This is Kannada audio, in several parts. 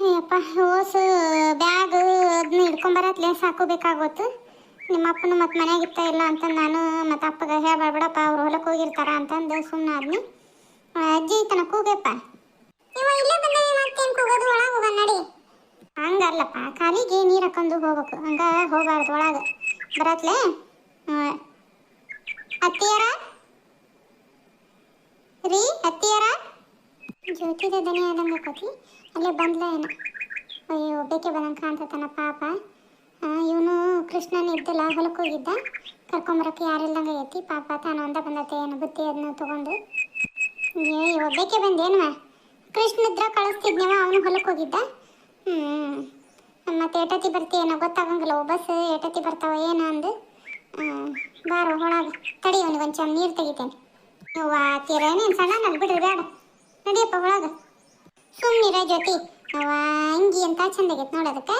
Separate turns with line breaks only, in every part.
ಅಯ್ಯಪ್ಪ ಓಸು ಬ್ಯಾಗ್ ಅದನ್ನ ಹಿಡ್ಕೊಂಬರತ್ಲೆ ಸಾಕೋಬೇಕಾಗೋತು. ನಿಮ್ಮ ಅಪ್ಪನು ಮತ್ತು ಮನ್ಯಾಗ ಇರ್ತಾ ಇಲ್ಲ ಅಂತಂದು ನಾನು ಮತ್ತು ಅಪ್ಪಗೆ ಹೇಳ್ಬೇಡಪ್ಪ ಅವ್ರು ಹೊಲಕ್ಕೆ ಹೋಗಿರ್ತಾರ ಅಂತಂದು ಸುಮ್ಮನೆ ಆದ್ನಿ. ಅಜ್ಜಿ ತನ ಕೂಗಪ್ಪ. ಇಲ್ಲೇ ಬಂದ ಮತ್ತೇನು ಕೂಗೋದು, ಒಳಗೆ ಹೋಗ ನಡಿ. ಹಂಗಲ್ಲಪ್ಪ, ಕಾಲಿಗೆ ನೀರು ಹಾಕೊಂಡು ಹೋಗ್ಬೇಕು, ಹಂಗ ಹೋಗಬಾರ್ದು ಒಳಗೆ ಬರತ್ಲೆ. ಅತ್ತಿಯರ ರೀ, ಅತ್ತಿಯರ ಜ್ಯೋತಿದ ದನಿ ಆದಂಗೆ ಆಕತಿ. ಅಲ್ಲೇ ಬಂದ್ಲ ಏನ? ಅಯ್ಯೋ ಬೇಕೆ ಬಂದಂಗೆ ಕಾಣ್ತತನ ಪಾಪ. ಇವನು ಕೃಷ್ಣನ ಇದ್ದಲ್ಲ ಹೊಲಕ್ಕೆ ಹೋಗಿದ್ದ, ಕರ್ಕೊಂಬರಕ್ಕೆ ಯಾರಿಲ್ದಂಗೆ ಐತಿ ಪಾಪ. ತಾನು ಒಂದ ಬಂದತೆ ಏನು ಬುತ್ತಿ ಅದನ್ನ ತೊಗೊಂಡು. ಅಯ್ಯೋ ಬೇಕೆ ಬಂದೇನುವ? ಕೃಷ್ಣ ಇದ್ರ ಕಳಿಸ್ತಿದ್ನವ, ಅವನು ಹೊಲಕ್ಕೆ ಹೋಗಿದ್ದ. ಮತ್ತೆ ಏಟತಿ ಬರ್ತೀಯೇನೋ ಗೊತ್ತಾಗಂಗಿಲ್ಲ, ಬಸ್ ಏಟತಿ ಬರ್ತಾವ ಏನು ಅಂದು. ಬಾರೋ ಒಳಗೆ ತಡಿ, ಅವನಿಗೆ ಒಂದು ಚಮ್ ನೀರು ತೆಗಿತೇನೆ. ಅವ್ವ ತೀರೇನೇನು ಸಣ್ಣ ನಲ್ ಬಿಡ್ರಿ, ಬೇಡ ನಡಿಯಪ್ಪ ಒಳಗೆ. ಸುಮ್ಮನಿರ ಜ್ಯೋತಿ, ಅವ ಅಂಗಿ ಅಂತ ಚಂದಾಗೈತೆ ನೋಡೋದಕ್ಕೆ.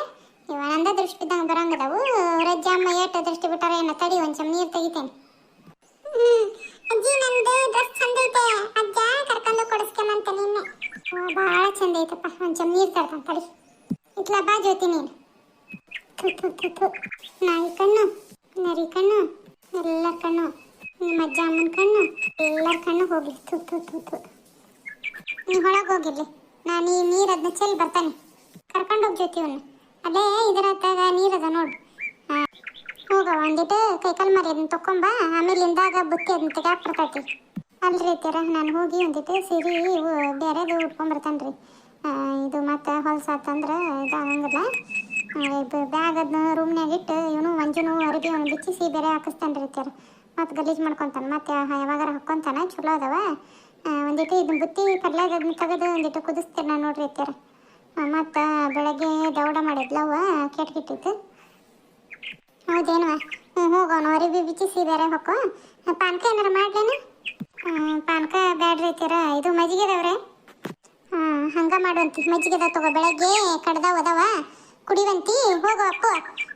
ಇವ ನಂದ ದೃಷ್ಟಿ ಬಿದ್ದಂಗೆ ಬರಂಗದವು. ರಜ್ಜಮ್ಮ ಏಟ ದೃಷ್ಟಿ ಬಿಟ್ಟಾರ ಏನೋ, ತಡಿ ಒಂದು ಚಮ್ ನೀರು ತೆಗಿತೇನೆ. ಅಜ್ಜಿ ನಂದು ಡ್ರೆಸ್ ಚಂದ ಐತೆ, ಅಜ್ಜ ಕರ್ಕೊಂಡು ಕೊಡಿಸ್ಕೊಂಬಂತ ನಿನ್ನೆ. ಭಾಳ ಚಂದ ಐತಪ್ಪ, ಒಂದು ಚಮ್ ನೀರು ತರ್ತಾನೆ ತಡಿ. ಇಟ್ಲ ಬಾ ಜ್ಯೋತಿ ನೀನು. ನಾಯಿ ಕಣ್ಣು, ನರಿ ಕಣ್ಣು, ಎಲ್ಲರ ಕಣ್ಣು, ನಿಮ್ಮ ಅಜ್ಜ ಅಮ್ಮನ ಕಣ್ಣು, ಎಲ್ಲರ ಕಣ್ಣು ಹೋಗ್ಲಿ. ನೀವು ಹೊಳಗೆ ಹೋಗಿರ್ಲಿ, ನಾನು ಈ ನೀರು ಅದನ್ನ ಚೆಲ್ಲಿ ಬರ್ತಾನೆ. ಕರ್ಕೊಂಡೋಗಿ ಜ್ಯೋತಿವನ್ನು ಅದೇ ಇದರ ಹತ್ತಾಗ ನೀರದ ನೋಡು. ಹೋಗವ ಒಂದಿಟ್ಟು ಕೈಕಾಲು ಮರಿ ಅದನ್ನ ತೊಗೊಂಬ, ಆಮೇಲೆ ಇಂದಾಗ ಬುತ್ತಿ ಅದನ್ನ ತೆಗ್ಯಾಕೆ ಬರ್ತೈತಿ. ಅಲ್ರಿ ತೀರ ನಾನು ಹೋಗಿ ಒಂದಿಟ್ಟು ಸೀರೆ ಇವು ಬೇರೆದು ಉಟ್ಕೊಂಬರ್ತಾನೆ ರೀ. ಇದು ಮತ್ತು ಹೊಲ್ಸಾತಂದ್ರೆ ಇದು ಆಗಂಗಿಲ್ಲ. ಬ್ಯಾಗ್ ಅದನ್ನ ರೂಮ್ನಾಗ ಇಟ್ಟು ಇವನು ಮಂಜುನು ಅರಿಬಿ ಅವನು ಬಿಚ್ಚಿಸಿ ಬೇರೆ ಹಾಕಿಸ್ತಾನೆ ರೀ ತೀರ. ಮತ್ತು ಗಲೀಜು ಮಾಡ್ಕೊತಾನೆ, ಮತ್ತು ಯಾವಾಗಾರ ಹಾಕ್ಕೊತಾನೆ. ಚಲೋ ಅದಾವ. ಒಂದಿಟ್ಟು ಇದನ್ನ ಬುತ್ತಿ ಪಲ್ಯದ ಅದನ್ನ ತೆಗೆದು ಒಂದಿಟ್ಟು ಕುದಿಸ್ತೀನಿ ನಾನು ನೋಡ್ರಿ ತೀರ. ಮತ್ತು ಬೆಳಗ್ಗೆ ದೌಡ ಮಾಡಿದ್ಲವ ಕೆಟ್ಕಿಟ್ಟಿತ್ತು. ಹೌದೇನುವ? ಹೋಗೋನು ಅರಿಬಿ ಬಿಚ್ಚಿಸಿ ಬೇರೆ ಹಾಕೋ. ಪಾನ್ಕ ಏನಾರು ಮಾಡ್ಲೇನು? ಪಾನ್ಕ ಬ್ಯಾಡ್ರಿ ತೀರ. ಇದು ಮಜ್ಜಿಗೆ ಅದಾವ್ರೆ. ಹಂಗೆ ಮಾಡುವಂತಿ, ಮಜ್ಜಿಗೆದ ತಗೋ, ಬೆಳಗ್ಗೆ ಕಡ್ದಾವ ಅದಾವ ಕುಡಿವಂತಿ. ಹೋಗೋ ಅಪ್ಪು,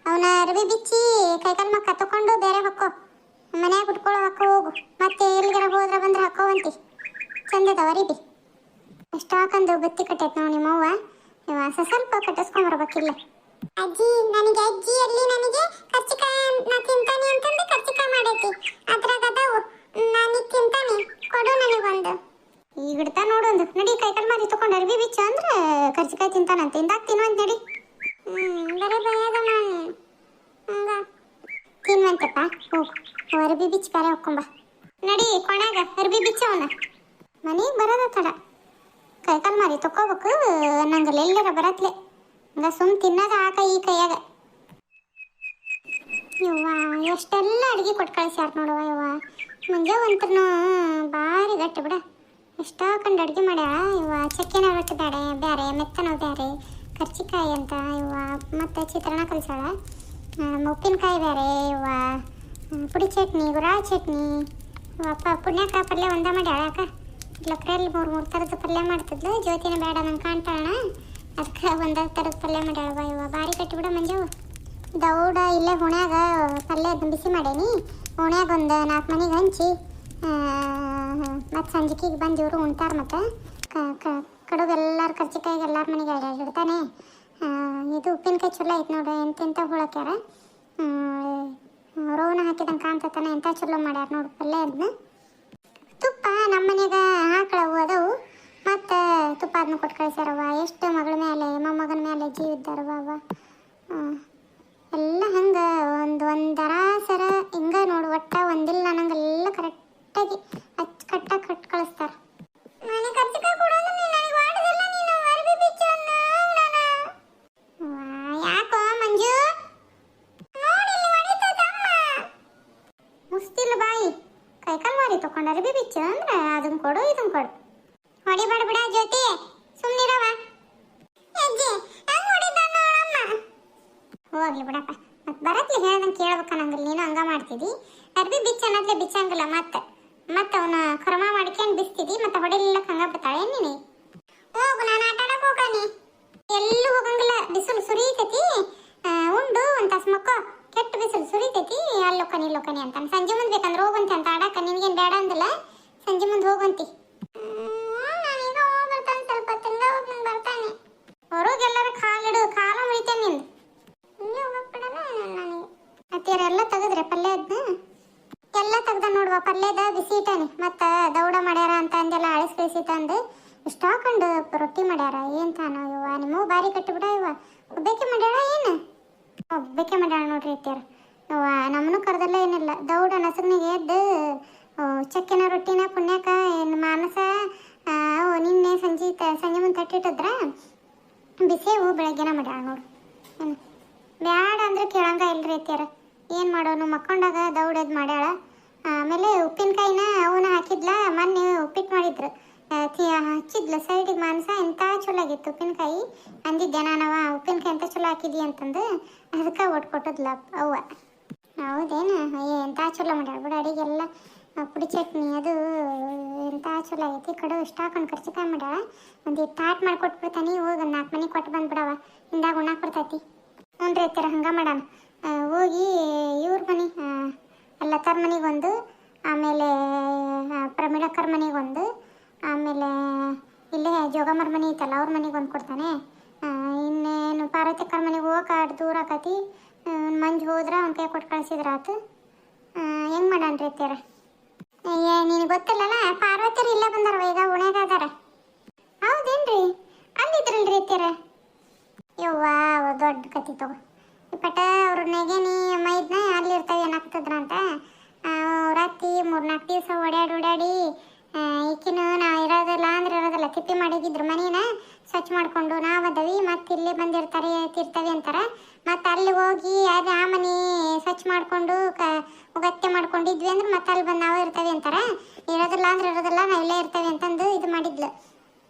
ಅವನ ಅರಿಬಿ ಬಿಚ್ಚಿ ಕೈಕಾಲು ಮಕ್ಕ ತಗೊಂಡು ಬೇರೆ ಹಾಕೋ, ಮನ್ಯಾಗ ಉಟ್ಕೊಳ್ಳೋ ಹಾಕೋ ಹೋಗು. ಮತ್ತೆ ಎಲ್ಲಿಗಾರ ಹೋದ್ರೆ ಬಂದ್ರೆ ಹಾಕೋವಂತಿ. ಚಂದದವ ಅರಿಬಿ. ಎಷ್ಟು ಹಾಕಂದು ಬತ್ತಿ ಕಟ್ಟೈತೆ ನಾವು ನಿಮ್ಮವ್ವ. ಇವ ಸ್ವಲ್ಪ ಕಟ್ಟಿಸ್ಕೊಂಬರ್ಬೇಕಿಲ್ಲ. ಅಜ್ಜಿ ನನಗೆ ಅಜ್ಜಿ ಅಲ್ಲಿ ನನಗೆ ಕರ್ಚಿಕಾಯಿ ನಾ ತಿಂತಾನೆ ಅಂತಂದು ಕರ್ಚಿಕಾಯಿ ಮಾಡೈತಿ, ಅದ್ರಾಗ ಅದಾವು, ನಾನು ತಿಂತಾನೆ, ಕೊಡು ನನಗೊಂದು. ಈಗ ಇಡ್ತಾ ನೋಡೊಂದು. ನಡಿ ಕೈಕಾಲು ಮಾರಿ ತಗೊಂಡು ಅರ್ಬಿ ಬಿಚ್ಚ ಅಂದ್ರೆ ಕರ್ಚಿಕಾಯಿ ತಿಂತಾನಂತ. ಇಂದಾಗ ತಿನ್ನುವಂತ ನಡಿ. ಬರೀ ಭಯದ ನಾನು ಹಂಗ ತಿನ್ನುವಂತಪ್ಪ. ಹೋಗು ಅರ್ಬಿ ಬಿಚ್ಚಿ ಬೇರೆ ಹಾಕೊಂಬ. ನಡಿ ಕೊಣಾಗ ಅರ್ಬಿ ಬಿಚ್ಚವನ. ಮನೆಗೆ ಬರೋದ ತಡ, ಕೈಕಾಲು ಮಾರಿ ತಗೋಬೇಕು. ನಂಗಲ್ಲ ಎಲ್ಲರ ಬರತ್ಲೆ ಹಂಗ ಸುಮ್ ತಿನ್ನೋದ ಆ ಕೈ ಈ ಕೈಯಾಗ. ಯವ್ವ ಎಷ್ಟೆಲ್ಲ ಅಡುಗೆ ಕೊಟ್ಟು ಕಳಿಸ್ಯಾರ ನೋಡುವ. ಯವ್ವ ಮುಂಜೆ ಒಂತ್ರನು ಭಾರಿ ಗಟ್ಟಿ ಬಿಡ. ಎಷ್ಟೋ ಕಂಡು ಅಡುಗೆ ಮಾಡ್ಯಾಳ. ಇವ ಚಕ್ಕೆನ ರೊಟ್ಟಿ ಬೇರೆ ಬೇರೆ, ಮೆತ್ತನ ಬೇರೆ, ಕರ್ಚಿಕಾಯಿ ಅಂತ ಇವ, ಮತ್ತು ಚಿತ್ರಾನ್ನ ಕಲಿಸಾಳ, ಉಪ್ಪಿನಕಾಯಿ ಬೇರೆ, ಇವ ಪುಡಿ ಚಟ್ನಿ, ಗುರಾಳ ಚಟ್ನಿ, ಅಪ್ಪ ಪುಣ್ಯಕ ಪಲ್ಯ ಒಂದ ಮಾಡ್ಯಾಳ. ಅಕ್ಕ ಲಕ್ರಲ್ಲಿ ಮೂರು ಥರದ ಪಲ್ಯ ಮಾಡ್ತಿದ್ಲು. ಜ್ಯೋತಿನ ಬೇಡ ನಂಗೆ ಕಾಣ್ತಾಳ, ಅದಕ್ಕೆ ಒಂದ ಥರದ ಪಲ್ಯ ಮಾಡ್ಯಾಳವ. ಇವ ಭಾರಿ ಕಟ್ಟಿ ಬಿಡ ಮಂಜವು. ದೌಡ ಇಲ್ಲೇ ಹುಣ್ಯಾಗ ಪಲ್ಯ ಅದನ್ನ ಬಿಸಿ ಮಾಡೇನಿ. ಹುಣ್ಯಾಗ ಒಂದು 4 ಮನೆಗೆ ಹಂಚಿ ಮತ್ತು ಸಂಜಿಕೆಗೆ ಬಂದು ಇವರು ಉಣ್ತಾರೆ. ಮತ್ತು ಕಡುಬು ಎಲ್ಲರೂ ಕರ್ಚಿಕಾಯಿಗೆ ಎಲ್ಲರ ಮನೆಗೆ ಇಡ್ತಾನೆ. ಇದು ಉಪ್ಪಿನಕಾಯಿ ಚಲೋ ಐತೆ ನೋಡು, ಎಂತೆಂಥ ಹುಳಕ್ಯಾರ. ರೋವನ ಹಾಕಿದಂಗೆ ಕಾಣ್ತಾನೆ, ಎಂಥ ಚಲೋ ಮಾಡ್ಯಾರ ನೋಡು ಪಲ್ಯ. ಅದನ್ನ ತುಪ್ಪ ನಮ್ಮ ಮನೆಗೆ ಹಾಕಳವು ಅದಾವು, ಮತ್ತು ತುಪ್ಪ ಅದನ್ನ ಕೊಟ್ಟು ಕಳಿಸ್ಯಾರವ್ವ. ಎಷ್ಟು ಮಗಳ ಮೇಲೆ ಮೊಮ್ಮಗನ ಮೇಲೆ ಜೀವ ಇದ್ದಾರವ್ವ. ಎಲ್ಲ ಹಂಗೆ ಒಂದರ ಸರ ಹಿಂಗೆ ನೋಡು, ಒಟ್ಟ ಒಂದಿಲ್ಲ ನಂಗೆಲ್ಲ ಕರೆಕ್ಟಾಗಿ ಅಚ್ಚುಕಟ್ಟಾಗಿ ಕಟ್ಟು ಕಳಿಸ್ತಾರೆ. ಯಾಕೋ ಮಂಜು ಮುಸ್ತಿಲ್ಲ ಬಾಯಿ. ಕೈಕಾಲು ಮಾರಿ ತಗೊಂಡು ಅರ್ಬಿ ಬಿಚ್ಚು ಅಂದ್ರೆ ಅದನ್ನ ಕೊಡು ಇದನ್ನ ಕೊಡು. ಹೊಡಿಬೇಡ ಬಿಡ ಜ್ಯೋತಿ, ಸುಮ್ಮನಿರವ. ಹೋಗ್ಲಿ ಬಿಡಪ್ಪ, ಮತ್ತೆ ಬರತ್ಲಿ ಹೇಳ್ದಂಗೆ ಕೇಳ್ಬೇಕನ್ನಂಗಿಲ್ಲ. ನೀನು ಹಂಗ ಮಾಡ್ತಿದ್ದಿ. ಅರ್ಬಿ ಬಿಚ್ಚ ಅನ್ನತ್ಲೆ ಬಿಚ್ಚಂಗಿಲ್ಲ. ಮತ್ತೆ ಅವನ ಕರ್ಮ ಮಾಡ್ಕೊಂಡು ಬಿಸ್ತಿದ್ದಿ, ಮತ್ತೆ ಹೊಡಿಲಿಲ್ಲಕ್ಕೆ ಹಂಗ ಬರ್ತಾಳೆ ನೀನು. ಹೋಗು, ನಾನು ಆಟ ಆಡಕ್ಕೆ ಹೋಗಣಿ. ಎಲ್ಲೂ ಹೋಗಂಗಿಲ್ಲ, ಬಿಸಿಲು ಸುರಿತೈತಿ. ಉಂಡು ಒಂದು ತಾಸು ಮಕ್ಕೋ, ಕೆಟ್ಟ ಬಿಸಿಲು ಸುರಿತೈತಿ. ಅಲ್ಲೊಕ್ಕನಿ ಇಲ್ಲೊಕ್ಕನಿ ಅಂತಾನೆ. ಸಂಜೆ ಮುಂದೆ ಬೇಕಂದ್ರೆ ಹೋಗಂತೆ ಅಂತ ಆಡಕ್ಕೆ. ನಿನಗೇನು ಬೇಡ ಅಂದಿಲ್ಲ, ಸಂಜೆ ಮುಂದೆ ಹೋಗಂತಿ. ನಾನೀಗ ಹೋಗ್ಬರ್ತಾನೆ, ಸ್ವಲ್ಪ ತಿಂಗ ಹೋಗಿ ಬರ್ತಾನೆ. ಹೊರಗೆಲ್ಲ ಅಂತಂದು ಇಷ್ಟು ಹಾಕೊಂಡು ರೊಟ್ಟಿ ಮಾಡ್ಯಾರ. ಏನು ತಾನು ಇವ ನಿಮ್ಮವು ಭಾರಿ ಕಟ್ಟಿಬಿಡ ಇವ. ಒಬ್ಬಾಕೆ ಮಾಡ್ಯಾಳ ಏನು? ಒಬ್ಬಾಕೆ ಮಾಡ್ಯಾಳ ನೋಡ್ರಿ ಅತ್ಯಾರ. ಇವ ನಮ್ಮನ್ನು ಕರೆದಲ್ಲ ಏನಿಲ್ಲ. ದೌಡ ನಸಗ್ನಿಗೆ ಎದ್ದು ಚಕ್ಕಿನ ರೊಟ್ಟಿನ ಪುಣ್ಯಕ ಏನು ಮಾನಸ ನಿನ್ನೆ ಸಂಜೆ ಮುಂದೆ ತಟ್ಟಿಟ್ಟಿದ್ರ ಬಿಸಿವು ಬೆಳಗ್ಗೆನ ಮಾಡ್ಯಾಳ ನೋಡು. ಏನು ಬ್ಯಾಡ ಅಂದ್ರೆ ಕೇಳಂಗ ಇಲ್ರಿ ಅತ್ಯಾರ. ಏನು ಮಾಡೋನು ಮಕ್ಕೊಂಡಾಗ ದೌಡದ್ ಮಾಡ್ಯಾಳ. ಆಮೇಲೆ ಉಪ್ಪಿನಕಾಯಿನ ಅವನ ಹಾಕಿದ್ಲ. ಮೊನ್ನೆ ಉಪ್ಪಿಟ್ಟು ಮಾಡಿದ್ರು, ಹಚ್ಚಿದ್ಲು ಸೈಡಿಗೆ. ಮಾನಸ ಎಂಥ ಚಲೋ ಆಗಿತ್ತು ಉಪ್ಪಿನಕಾಯಿ. ಅಂದಿದ್ದೆ ನಾನವ ಉಪ್ಪಿನಕಾಯಿ ಎಂಥ ಚಲೋ ಹಾಕಿದಿ ಅಂತಂದು. ಅದಕ್ಕೆ ಒಟ್ಟು ಕೊಟ್ಟದ್ಲ ಅವ್ವ. ಹೌದೇನು? ಎಂಥ ಚಲೋ ಮಾಡ್ಯಾಳ ಬಿಡು ಅಡಿಗೆಲ್ಲ. ಪುಡಿ ಚಟ್ನಿ ಅದು ಎಂಥ ಚಲೋ ಆಗೈತಿ. ಕಡು ಇಷ್ಟ ಹಾಕೊಂಡು ಕರ್ಚಿಕಾಯಿ ಮಾಡ್ಯಾಳ. ಒಂದು ತಾಟ್ ಮಾಡಿಕೊಟ್ಬಿಡ್ತಾನೆ. ಹೋಗಿ ಒಂದು 4 ಮನೆ ಕೊಟ್ಟು ಬಂದ್ಬಿಡವ. ಹಿಂದಾಗ ಉಣ್ಣಾಕ್ ಬರ್ತೈತಿ. ಹ್ಞೂ ರೀ ಅತ್ಯಾರ, ಹಂಗೆ ಮಾಡೋಣ. ಹೋಗಿ ಇವ್ರ ಮನೆ ಲತಾರ್ ಮನೆಗೊಂದು, ಆಮೇಲೆ ಪ್ರಮೀಳಕ್ಕರ ಮನೆಗೊಂದು, ಆಮೇಲೆ ಇಲ್ಲೇ ಜೋಗಮ್ಮರ ಮನೆ ಐತಲ್ಲ ಅವ್ರ ಮನೆಗೆ ಒಂದು ಕೊಡ್ತಾನೆ. ಇನ್ನೇನು ಪಾರ್ವತಿಕ್ಕರ ಮನೆಗೆ ಹೋಗಕ್ಕೆ ಅಷ್ಟು ದೂರ ಆಕತಿ. ಮಂಜು ಹೋದ್ರೆ ಅವ್ನ ಕೈ ಕೊಟ್ಟು ಕಳಿಸಿದ್ರ ಆತು. ಹೆಂಗೆ ಮಾಡಣ್ರಿ ಅತ್ಯಾರ? ನೀನು ಗೊತ್ತಿಲ್ಲಲ್ಲ, ಪಾರ್ವತಿಯರು ಇಲ್ಲ ಬಂದಾರವ ಈಗ ಉಣ್ಯಾಗ ಅದಾರ. ಹೌದೇನ್ರಿ? ಅಲ್ಲಿದ್ರಲ್ರಿ ಅತ್ಯಾರ? ಯವ್ವ ದೊಡ್ಡ ಕತಿ ತಗೋ. ಪಟ ಅವ್ರ ನೆಗೆನಿ ಮೈದ್ನ ಅಲ್ಲಿರ್ತಾವೆ ಏನಾಗ್ತದ್ರ ಅಂತ. ರಾತ್ರಿ 3-4 ದಿವಸ ಓಡಾಡಿ ಈಕಿನ ನಾವು ಇರೋದಿಲ್ಲ ತಿಪ್ಪಿ ಮಾಡಿದ್ರು ಮನೇನ ಸ್ವಚ್ಛ ಮಾಡಿಕೊಂಡು ನಾವು ಅದವಿ. ಮತ್ತು ಇಲ್ಲಿ ಬಂದಿರ್ತಾರೆ ತಿರ್ತವೆ ಅಂತಾರೆ. ಮತ್ತು ಅಲ್ಲಿ ಹೋಗಿ ಅದು ಆ ಮನೆ ಸ್ವಚ್ಛ ಮಾಡಿಕೊಂಡು ಉಗತ್ಯ ಮಾಡ್ಕೊಂಡಿದ್ವಿ ಅಂದ್ರೆ ಮತ್ತೆ ಅಲ್ಲಿ ಬಂದು ನಾವು ಇರ್ತವೆ ಅಂತಾರೆ. ಇರೋದಿಲ್ಲ ನಾವು ಇಲ್ಲೇ ಇರ್ತೇವೆ ಅಂತಂದು ಇದು ಮಾಡಿದ್ಲು.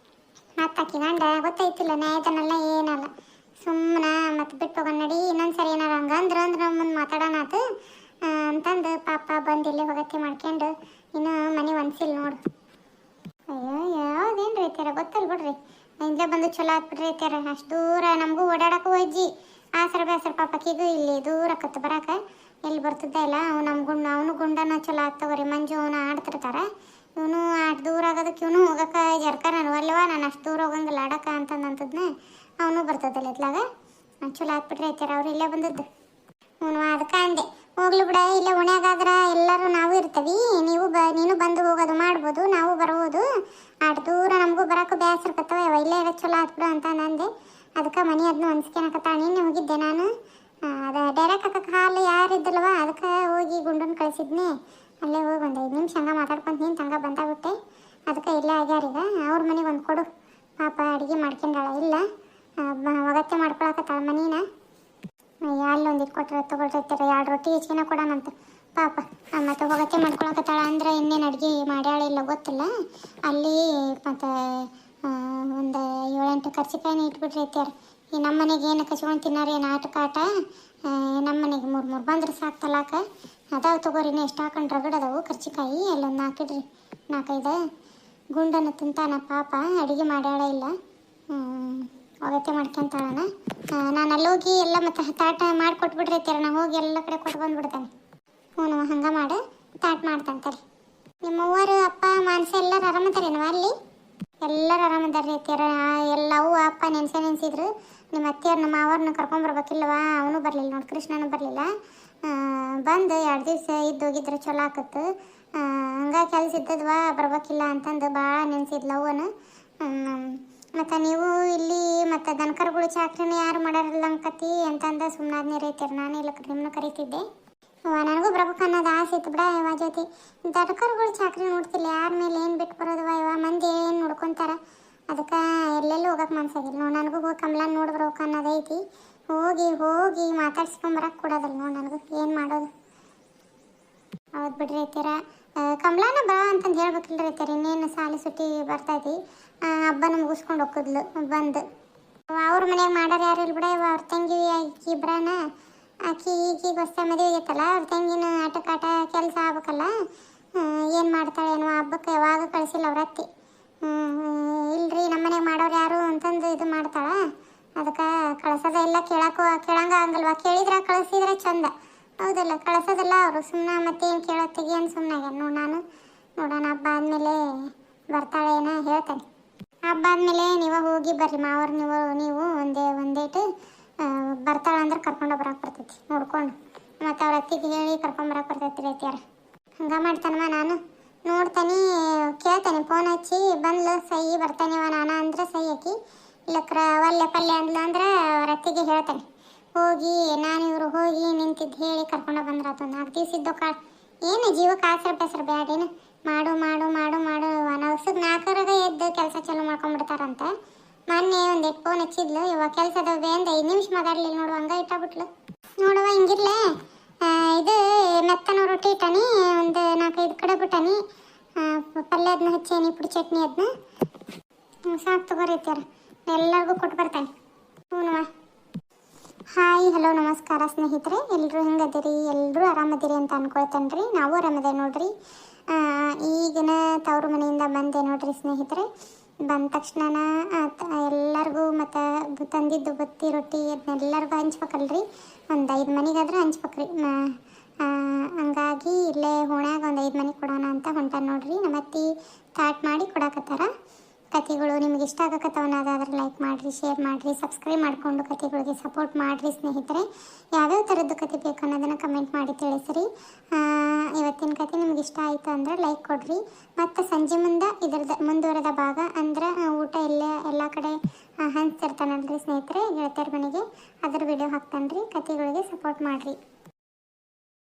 ಮತ್ತು ಆಕಿ ಗಂಡ ಗೊತ್ತೈತಿಲ್ಲ ನ್ಯಾಯದನ್ನೆಲ್ಲ ಏನಲ್ಲ. ಸುಮ್ಮನೆ ಮತ್ತು ಬಿಟ್ಟು ಹೋಗೋಣ ನಡಿ, ಇನ್ನೊಂದ್ಸರಿ ಏನಾರ ಹಂಗಂದ್ರೆ ಮುಂದೆ ಮಾತಾಡೋಣ ಆತು ಅಂತಂದು ಪಾಪ ಬಂದು ಇಲ್ಲಿ ಹೊಗತ್ತಿ ಮಾಡ್ಕೊಂಡು ಇನ್ನು ಮನೆ ಒನ್ಸಿಲ್ಲ ನೋಡು. ಅಯ್ಯೋ ಯಾವುದೇನು ರೀ ಅತ್ಯಾರ ಗೊತ್ತಲ್ಲ ಬಿಡ್ರಿ. ಇಲ್ಲೇ ಬಂದು ಚಲೋ ಆತ್ಬಿಡ್ರಿ ಅತ್ಯಾರ. ಅಷ್ಟು ದೂರ ನಮಗೂ ಓಡಾಡಕ್ಕೂ ಹೋಜ್ಜಿ ಆಸರ ಬೇಸರ ಪಾಪಕ್ಕಿಗೂ ಇಲ್ಲಿ ದೂರ ಆಕತ್ತು ಬರಾಕ. ಎಲ್ಲಿ ಬರ್ತಿದ್ದ ಇಲ್ಲ. ಅವನು ಗುಂಡನ ಚಲೋ ಆಗ್ತವ್ರಿ. ಮಂಜು ಅವನು ಆಡ್ತಿರ್ತಾರೆ. ಇವನು ಅಷ್ಟು ದೂರ ಆಗೋದಕ್ಕೆ ಇವನು ಹೋಗಕ್ಕೆ ಜರ್ಕ ನಾನು ಅಲ್ವಾ, ನಾನು ಅಷ್ಟು ದೂರ ಹೋಗಂಗಿಲ್ಲ ಆಡಕ್ಕೆ ಅಂತಂದನ. ಅವನು ಬರ್ತದಲ್ಲ ಇತ್ಲಾಗ. ಚಲೋ ಆಗ್ಬಿಟ್ರಿ ಅತ್ಯಾರ. ಅವ್ರು ಇಲ್ಲೇ ಬಂದದ್ದು. ಹ್ಞೂ ಅದಕ್ಕೆ ಅಂದೆ ಹೋಗ್ಲಿ ಬಿಡ, ಇಲ್ಲೇ ಉಣ್ಯಾಗಾದ್ರೆ ಎಲ್ಲರೂ ನಾವು ಇರ್ತೀವಿ. ನೀನು ಬಂದು ಹೋಗೋದು ಮಾಡ್ಬೋದು, ನಾವು ಬರ್ಬೋದು. ಅಷ್ಟು ದೂರ ನಮಗೂ ಬರೋಕೆ ಬೇಸರಕತ್ತವ. ಇಲ್ಲೇ ಇರೋದು ಚಲೋ ಆತ್ಬಿಡು ಅಂತ ಅಂದೆ. ಅದಕ್ಕೆ ಮನೆ ಅದನ್ನ ಅನ್ಸ್ಕೊಳಕತ್ತ. ನಿನ್ನೆ ಹೋಗಿದ್ದೆ ನಾನು. ಅದು ಡೈರೆಕ್ಟ್ ಹಾಕಕ್ಕೆ ಹಾಲು ಯಾರಿದ್ದಲ್ವ, ಅದಕ್ಕೆ ಹೋಗಿ ಗುಂಡನ್ನು ಕಳಿಸಿದ್ನಿ. ಅಲ್ಲೇ ಹೋಗಿ ಒಂದು 5 ನಿಮಿಷ ಹಂಗೆ ಮಾತಾಡ್ಕೊಂಡು ನಿಂತು ಹಂಗೆ ಬಂದಾಗ್ಬಿಟ್ಟೆ. ಅದಕ್ಕೆ ಇಲ್ಲೇ ಆಗ್ಯಾರೀಗ. ಅವ್ರ ಮನೆಗೆ ಒಂದು ಕೊಡು ಪಾಪ. ಅಡುಗೆ ಮಾಡ್ಕೊಂಡಾಳ ಇಲ್ಲ, ಒಗತ್ತೆ ಮಾಡ್ಕೊಳಕತ್ತಾಳ ಮನೀನ. ಅಲ್ಲೊಂದು ಇಟ್ಕೊಟ್ರೆ ತೊಗೊಳ್ರೈತಾರ. 2 ರೊಟ್ಟಿ ಹೆಚ್ಚಿನ ಕೊಡೋಣಂತ ಪಾಪ. ಮತ್ತು ಒಗತ್ತೆ ಮಾಡ್ಕೊಳಕತ್ತಾಳ ಅಂದ್ರೆ ಇನ್ನೇನು ಅಡುಗೆ ಮಾಡ್ಯಾಳ ಇಲ್ಲ ಗೊತ್ತಿಲ್ಲ. ಅಲ್ಲಿ ಮತ್ತು ಒಂದು 7-8 ಕರ್ಚಿಕಾಯಿನ ಇಟ್ಬಿಟ್ರಿ ಅತ್ಯಾರ. ಈ ನಮ್ಮ ಮನೆಗೆ ಏನು ಕಚ್ಕೊಂಡು ತಿನ್ನಾರ ಏನು ಆಟ. ನಮ್ಮ ಮನೆಗೆ 3 ಬಂದ್ರೆ ಸಾಕು ತಲಾಕ. ಅದಾವ ತೊಗೋರಿನ ಎಷ್ಟು ಹಾಕೊಂಡು ರಗಡದವು ಕರ್ಚಿಕಾಯಿ. ಅಲ್ಲೊಂದು 4 ಇಡ್ರಿ, 4-5 ಗುಂಡನ್ನು ತಿಂತಾನ ಪಾಪ. ಅಡುಗೆ ಮಾಡ್ಯಾಳ ಇಲ್ಲ, ಒಗತ್ತೆ ಮಾಡ್ಕೊಂತಾಳನ. ನಾನು ಅಲ್ಲೋಗಿ ಎಲ್ಲ ಮತ್ತು ತಾಟ ಮಾಡಿಕೊಟ್ಬಿಟ್ರಿ ಅತ್ಯಾರ. ನಾ ಹೋಗಿ ಎಲ್ಲ ಕಡೆ ಕೊಟ್ಟು ಬಂದ್ಬಿಡ್ತಾನೆ. ಹ್ಞೂ ಹಂಗೆ ಮಾಡು, ತಾಟ್ ಮಾಡ್ತಂತಾರೆ. ನಿಮ್ಮ ಅವ್ವರು ಅಪ್ಪ ಮಾನಸ ಎಲ್ಲರೂ ಆರಾಮದಾರೇನವ ಅಲ್ಲಿ? ಎಲ್ಲರೂ ಆರಾಮದಾರ್ರಿ ಅತ್ಯಾರ. ಎಲ್ಲ ಅವ್ವ ಅಪ್ಪ ನೆನೆಸಿದ್ರು. ನಿಮ್ಮ ಅತ್ತೆಯವ್ರು ನಮ್ಮ ಮಾವವ್ರನ್ನ ಕರ್ಕೊಂಬರ್ಬೇಕಿಲ್ವ? ಅವನು ಬರಲಿಲ್ಲ ನೋಡಿ, ಕೃಷ್ಣನೂ ಬರಲಿಲ್ಲ. ಬಂದು 2 ದಿವಸ ಇದ್ದೋಗಿದ್ರೆ ಚಲೋ ಆಕತ್ತು. ಹಂಗೆ ಕೆಲಸ ಇದ್ದದ್ವಾ ಬರ್ಬೇಕಿಲ್ಲ ಅಂತಂದು ಭಾಳ ನೆನೆಸಿದ್ಲು ಅವನು. ಮತ್ತು ನೀವು ಇಲ್ಲಿ ಮತ್ತು ದನಕರುಗಳು ಚಾಕ್ರಿನ ಯಾರು ಮಾಡಾರಲ್ಲ ಅಂಕತಿ ಅಂತಂದು ಸುಮ್ಮನಾದ್ನೇ ರೈತರು. ನಾನು ಇಲ್ಲ ನಿಮ್ಮನ್ನು ಕರಿತಿದ್ದೆ. ನನಗೂ ಬರ್ಬೇಕು ಅನ್ನೋದು ಆಸೆ ಇತ್ತು ಬಿಡ. ಇವ ಜೊತೆ ದನಕರುಗಳು ಚಾಕ್ರಿ ನೋಡ್ತಿಲ್ಲ. ಯಾರ ಮೇಲೆ ಏನು ಬಿಟ್ಟು ಬರೋದವ ಇವ ಮಂದಿ ಏನು ನೋಡ್ಕೊತಾರ. ಅದಕ್ಕೆ ಎಲ್ಲೆಲ್ಲೂ ಹೋಗಕ್ಕೆ ಮನ್ಸಾಗಿಲ್ಲ ನೋಡಿ. ನನಗೂ ಹೋಗಿ ಕಮಲನ ನೋಡ್ಬರ್ಬೇಕು ಅನ್ನೋದೈತಿ. ಹೋಗಿ ಮಾತಾಡ್ಸ್ಕೊಂಬರಕ್ಕೆ ಕೊಡೋದಲ್ಲ ನೋಡಿ ನನಗೂ. ಏನು ಮಾಡೋದು? ಹೌದು ಬಿಡ್ರಿ ಅತ್ಯಾರ. ಕಮಲಾನ ಬಾ ಅಂತಂದು ಹೇಳ್ಬೇಕಿಲ್ಲ ರೈತರು. ಇನ್ನೇನು ಸಾಲಿ ಸುಟ್ಟಿ ಬರ್ತೈತಿ. ಹಬ್ಬನ ಮುಗಿಸ್ಕೊಂಡು ಹೋಗಿದ್ಲು ಬಂದು. ಅವ್ರ ಮನೆಯಾಗ ಮಾಡೋರು ಯಾರು ಇಲ್ಲ ಬಿಡ. ಅವ್ರ ತಂಗಿ ಇಬ್ರಾನ ಈಗೀಗ ಹೊಸ ಮದುವೆ ಆಗೈತಲ್ಲ. ಅವ್ರ ತಂಗಿನ ಆಟ ಕೆಲಸ ಆಗ್ಬೇಕಲ್ಲ. ಏನು ಮಾಡ್ತಾಳೆ ಏನೋ ಹಬ್ಬಕ್ಕೆ ಯಾವಾಗ ಕಳಿಸಿಲ್ಲ ಅವ್ರ ಅತ್ತಿ. ಇಲ್ರಿ ನಮ್ಮ ಮನೆಗೆ ಮಾಡೋರು ಯಾರು ಅಂತಂದು ಇದು ಮಾಡ್ತಾಳೆ. ಅದಕ್ಕೆ ಕಳ್ಸೋದ ಎಲ್ಲ ಕೇಳಂಗ ಆಗಲ್ವ? ಕೇಳಿದ್ರೆ ಕಳಿಸಿದ್ರೆ ಚಂದ ಹೌದಲ್ಲ. ಕಳ್ಸೋದಲ್ಲ ಅವರು ಸುಮ್ಮನೆ. ಮತ್ತೇನು ಕೇಳೋತ್ತಿಗೆ ಏನು ಸುಮ್ಮನೆ ನಾನು ನೋಡೋಣ. ಹಬ್ಬ ಆದಮೇಲೆ ಬರ್ತಾಳೆ ಏನೋ ಹೇಳ್ತಾನೆ. ಹಬ್ಬ ಆದಮೇಲೆ ನೀವು ಹೋಗಿ ಬರ್ರಿ ಮಾವರು. ನೀವು ಒಂದೇಟು ಬರ್ತಾಳೆ ಅಂದ್ರೆ ಕರ್ಕೊಂಡು ಬರೋಕೆ ಬರ್ತೈತಿ ನೋಡ್ಕೊಂಡು. ಮತ್ತು ಅವ್ರ ಅತ್ತಿಗೆ ಹೇಳಿ ಕರ್ಕೊಂಬರಕ್ಕೆ ಬರ್ತೈತಿ ರೀ ಅತ್ಯಾರ. ಹಂಗೆ ಮಾಡ್ತಾನಮ್ಮ. ನಾನು ನೋಡ್ತಾನೆ, ಕೇಳ್ತಾನೆ ಫೋನ್ ಹಚ್ಚಿ ಬಂದ್ಲು ಸಹಿ ಬರ್ತಾನಿವ ನಾನ ಅಂದ್ರೆ ಸಹಿ ಹಾಕಿ, ಇಲ್ಲಕ್ರ ಒಲ್ಲೆ ಪಲ್ಯ ಅಂದ್ಲು ಅಂದ್ರೆ ರತ್ತಿಗೆ ಹೇಳ್ತಾನೆ. ಹೋಗಿ ನಾನು ಇವರು ಹೋಗಿ ನಿಂತಿದ್ದು ಹೇಳಿ ಕರ್ಕೊಂಡು ಬಂದ್ರಾತು. 4 ದಿವಸ ಇದ್ದೋ ಕಾಳು ಏನು ಜೀವಕ್ಕೆ ಆಸರೆ ಪೆಸರು ಬ್ಯಾಡೇನು, ಮಾಡು ಮಾಡು ಮಾಡು ಮಾಡು ನವ್ಸಕ್ಕೆ 4ರಾಗ ಎದ್ದು ಕೆಲಸ ಚಾಲು ಮಾಡ್ಕೊಂಡ್ಬಿಡ್ತಾರಂತ. ಮೊನ್ನೆ ಒಂದೆಟ್ಟು ಫೋನ್ ಹಚ್ಚಿದ್ಲು, ಇವಾಗ ಕೆಲಸದ ಅಂದ 5 ನಿಮಿಷ ಮಾತಾಡ್ಲಿಲ್ಲ ನೋಡು, ಹಂಗ ಇಟ್ಟಾಬಿಟ್ಲು. ನೋಡುವ ಹಿಂಗಿರ್ಲೆ ಇದು ಮೆತ್ತನ ರೊಟ್ಟಿ ಇಟ್ಟಾನಿ, ಒಂದು 4-5 ಕಡೆ ಬಿಟ್ಟಾನಿ, ಪಲ್ಯ ಅದನ್ನ ಹಚ್ಚೇನಿ, ಪುಡಿ ಚಟ್ನಿ ಅದನ್ನ ಸಾಕು ತಗೋರಿತ್ಯಾರ, ಎಲ್ಲರಿಗೂ ಕೊಟ್ಟು ಬರ್ತಾನೆ. ಹ್ಞೂ. ಹಾಯ್ ಹಲೋ ನಮಸ್ಕಾರ ಸ್ನೇಹಿತರೆ, ಎಲ್ಲರೂ ಹೆಂಗದಿರಿ? ಎಲ್ಲರೂ ಆರಾಮದಿರಿ ಅಂತ ಅನ್ಕೊಳ್ತೇನೆ ರೀ. ನಾವು ಆರಾಮದೇವೆ ನೋಡ್ರಿ. ಈಗಿನ ತವರು ಮನೆಯಿಂದ ಬಂದೆ ನೋಡ್ರಿ ಸ್ನೇಹಿತರೆ. ಬಂದ ತಕ್ಷಣ ಎಲ್ಲರಿಗೂ ಮತ್ತು ತಂದಿದ್ದು ಬತ್ತಿ ರೊಟ್ಟಿ ಅದನ್ನೆಲ್ಲರಿಗೂ ಹಂಚ್ಬೇಕಲ್ರಿ. ಒಂದು 5 ಮನೆಗಾದ್ರೆ ಹಂಚ್ಬೇಕ್ರಿ. ಹಂಗಾಗಿ ಇಲ್ಲೇ ಓಣ್ಯಾಗ ಒಂದು 5 ಮನೆ ಕೊಡೋಣ ಅಂತ ಹೊಂಟಾನ ನೋಡ್ರಿ. ನಮ್ಮ ಅತ್ತಿ ಸ್ಟಾರ್ಟ್ ಮಾಡಿ ಕೊಡಾಕತ್ತಾರ. ಕಥೆಗಳು ನಿಮ್ಗೆ ಇಷ್ಟ ಆಗಕತ್ತವನ್ನಾದಾದ್ರೆ ಲೈಕ್ ಮಾಡಿರಿ, ಶೇರ್ ಮಾಡಿರಿ, ಸಬ್ಸ್ಕ್ರೈಬ್ ಮಾಡಿಕೊಂಡು ಕಥೆಗಳಿಗೆ ಸಪೋರ್ಟ್ ಮಾಡಿರಿ ಸ್ನೇಹಿತರೆ. ಯಾವ್ಯಾವ ಥರದ್ದು ಕತೆ ಬೇಕು ಅನ್ನೋದನ್ನು ಕಮೆಂಟ್ ಮಾಡಿ ತಿಳಿಸ್ರಿ. ಇವತ್ತಿನ ಕತೆ ನಿಮ್ಗೆ ಇಷ್ಟ ಆಯಿತು ಅಂದ್ರೆ ಲೈಕ್ ಕೊಡ್ರಿ. ಮತ್ತು ಸಂಜೆ ಮುಂದೆ ಇದ್ರದ್ದು ಮುಂದುವರೆದ ಭಾಗ ಅಂದ್ರೆ ಊಟ ಎಲ್ಲ ಕಡೆ ಹಂಚ್ತಿರ್ತಾನಲ್ರಿ ಸ್ನೇಹಿತರೆ ಗೆಳತಿಯರ ಮನೆಗೆ, ಅದ್ರ ವಿಡಿಯೋ ಹಾಕ್ತಾನೆ ರೀ. ಕಥೆಗಳಿಗೆ ಸಪೋರ್ಟ್ ಮಾಡಿರಿ.